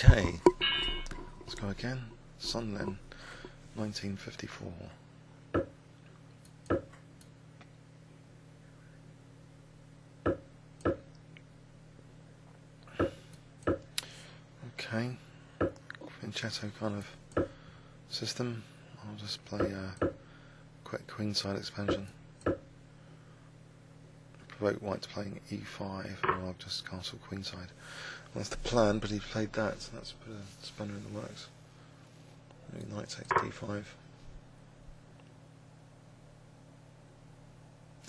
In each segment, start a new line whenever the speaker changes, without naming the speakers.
Okay, let's go again. Sunlen, 1954. Okay, Qe2 kind of system. I'll just play a quick queenside expansion. Provoke white to playing E5, or I'll just castle queenside. That's the plan, but he played that, so that's put a spanner in the works. Maybe knight takes D5.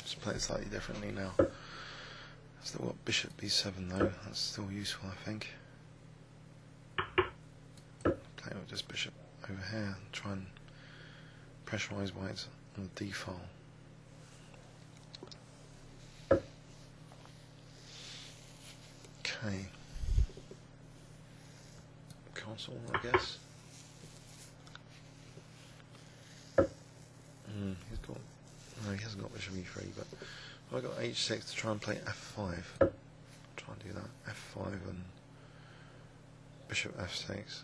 Just play it slightly differently now. Still got bishop B7 though, that's still useful I think. Play with just bishop over here and try and pressurise white on the D file. Okay. Castle, I guess. He's got. No, he hasn't got bishop E3, but I've got H6 to try and play F5. I'll try and do that. F5 and bishop F6.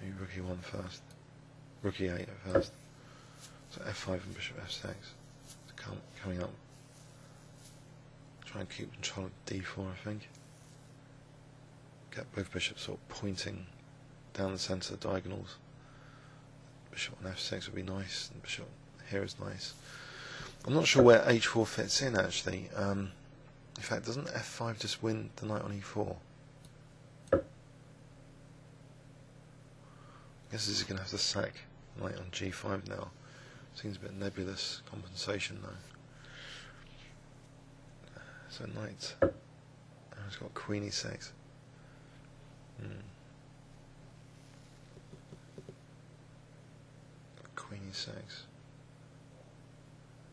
Maybe rook E1 first. Rook E8 at first. So F5 and bishop F6. Coming up. Try and keep control of D4, I think. Get both bishops sort of pointing down the centre diagonals. Bishop on F6 would be nice, and bishop here is nice. I'm not sure where H4 fits in actually. In fact, doesn't F5 just win the knight on E4? I guess this is going to have to sack knight on G5 now. Seems a bit nebulous compensation though. So knight, it's got Queen E6. Queen E6.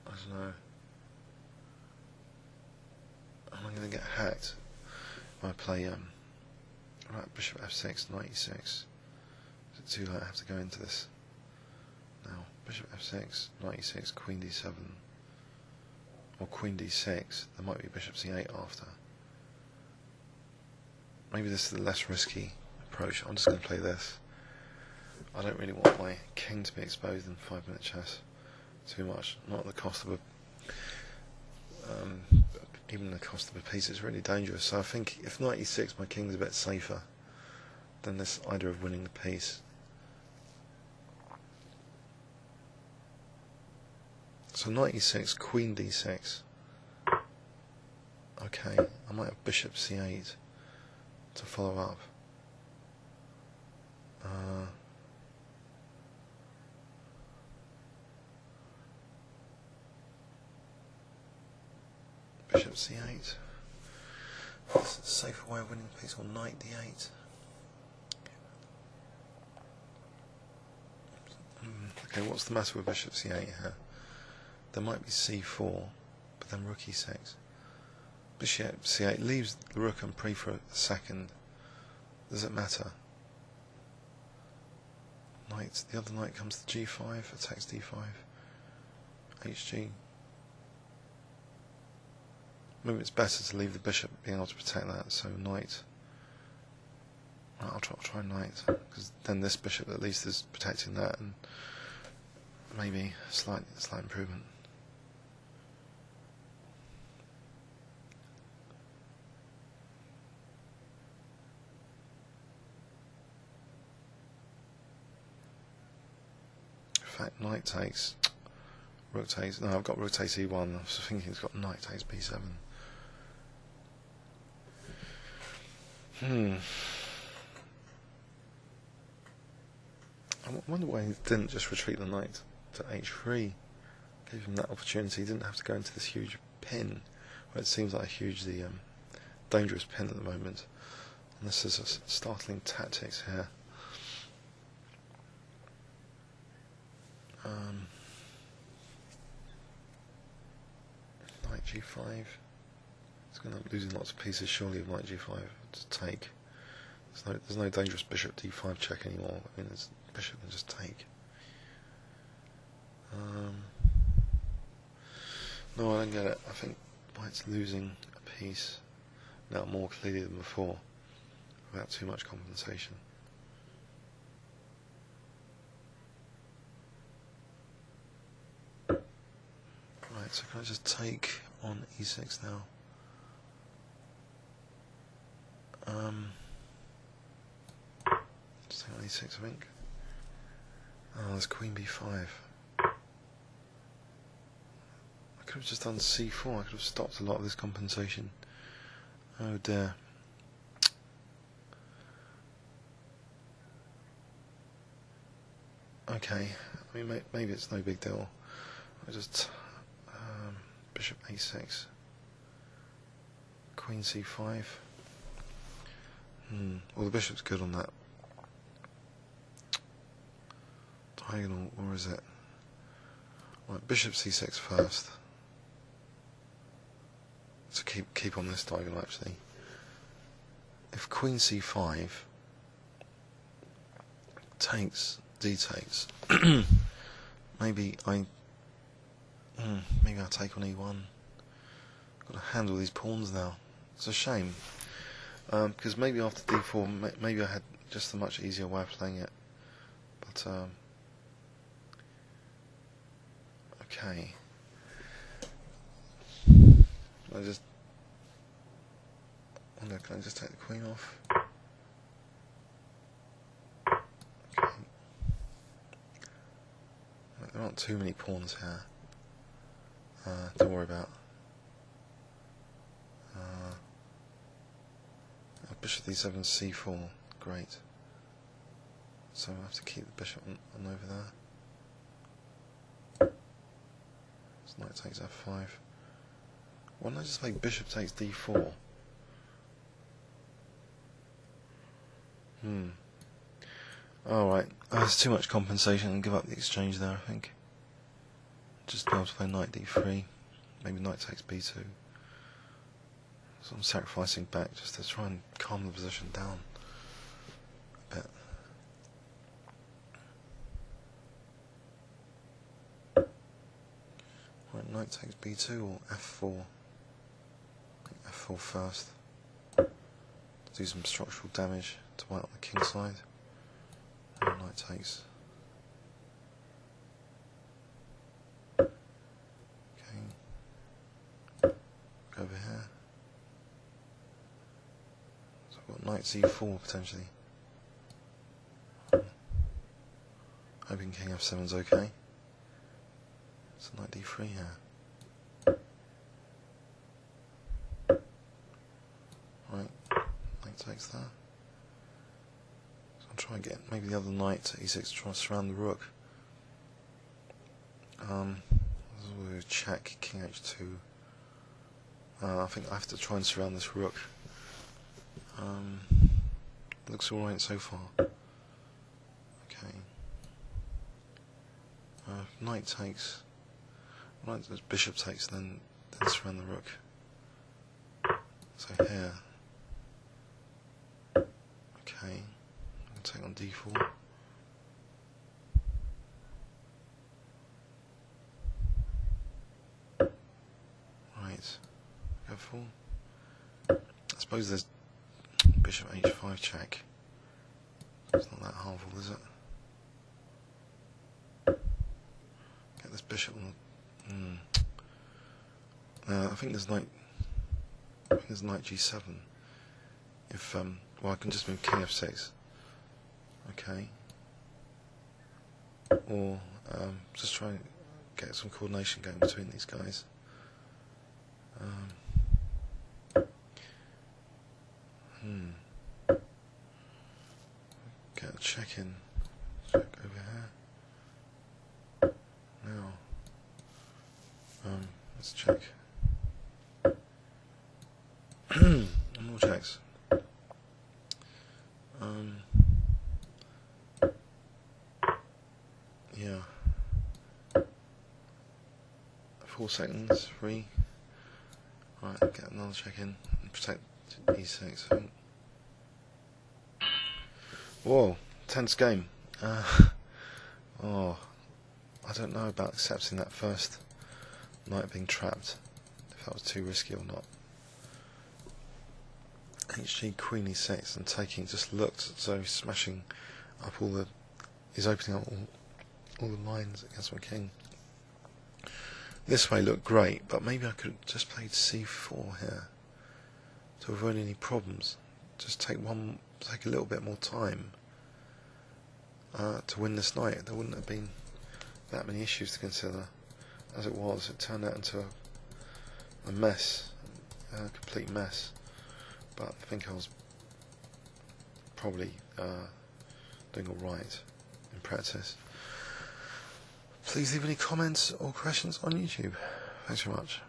I don't know. Am I going to get hacked if I play right, bishop F6, knight E6? Is it too late? I have to go into this now. Bishop F6, knight E6, Queen D7. Or Queen D6, there might be bishop C8 after. Maybe this is the less risky approach. I'm just going to play this. I don't really want my king to be exposed in 5-minute chess too much. Not at the cost of even the cost of a piece. It's really dangerous. So I think if knight E6, my king's a bit safer than this idea of winning the piece. So knight E6, Queen D6. Okay, I might have bishop C8 to follow up. Bishop C8. That's a safer way of winning the piece, or knight D8. Okay, what's the matter with bishop C8 here? There might be C4, but then rook E6. Bishop C8 leaves the rook and pre for a second. Does it matter? Knight, the other knight comes to G5, attacks D5. HG. Maybe it's better to leave the bishop being able to protect that, so knight. Right, I'll try knight, because then this bishop at least is protecting that, and maybe a slight improvement. In fact, knight takes, rook takes. No, I've got rook takes E1. I was thinking it's got knight takes B7. I wonder why he didn't just retreat the knight to H3. Gave him that opportunity. He didn't have to go into this huge pin, where it seems like a hugely dangerous pin at the moment. And this is a startling tactics here. Knight G5. He's going to be losing lots of pieces surely of knight G5 to take. There's no dangerous bishop D5 check anymore. I mean, this bishop can just take. No, I don't get it. I think white's losing a piece. now more clearly than before, without too much compensation. Right, so can I just take on e6 now? Just take on e6, I think. Oh, there's queen b5. I could have just done c4. I could have stopped a lot of this compensation. Oh dear. Okay, I mean maybe it's no big deal. I just bishop a6, queen c5. Well, the bishop's good on that diagonal, or is it? Right, bishop c6 first. So keep on this diagonal actually. If queen c5 takes, d takes, maybe I'll take on e1. Got to handle these pawns now. It's a shame, because maybe after d4, maybe I had just a much easier way of playing it. But okay. Can I just take the queen off? Okay. There aren't too many pawns here. Don't worry about. Bishop d7, c4, great. So I have to keep the bishop on over there. So knight takes f5. Why don't I just make bishop takes d4? Alright, there's too much compensation and give up the exchange there, I think. Just be able to play knight d3, maybe knight takes b2. So I'm sacrificing back just to try and calm the position down a bit. Right, knight takes b2 or f4. I think f4 first. Do some structural damage to white on the king side. And knight takes. Okay. Go over here. So I've got knight c4 potentially. Hoping king f7's okay. So knight d3 here. Right, knight takes that. So I'll try and get maybe the other knight to e6 to try to surround the rook. We'll check king h2. I think I have to try and surround this rook. Looks alright so far. Okay. Knight takes. Bishop takes, then surround the rook. So here. Okay. I'll take on d4. Right. F4. I suppose there's bishop h5 check. It's not that harmful, is it? Get this bishop on the... I think there's knight g7. If well, I can just move king f6. Okay. Or just try and get some coordination going between these guys. Get a check in. Check over here. Now. Let's check. More checks. Yeah. 4 seconds, 3. Right, get another check in and protect e6, I think. Whoa, tense game. Oh, I don't know about accepting that first knight being trapped, if that was too risky or not. HG Queen E6 and taking, just looked as though he's smashing up he's opening up all the lines against my king. This way looked great, but maybe I could have just played C4 here to avoid any problems. Just take a little bit more time to win this knight. There wouldn't have been that many issues to consider. As it was, it turned out into a mess, a complete mess. But I think I was probably doing alright in practice. Please leave any comments or questions on YouTube. Thanks very much.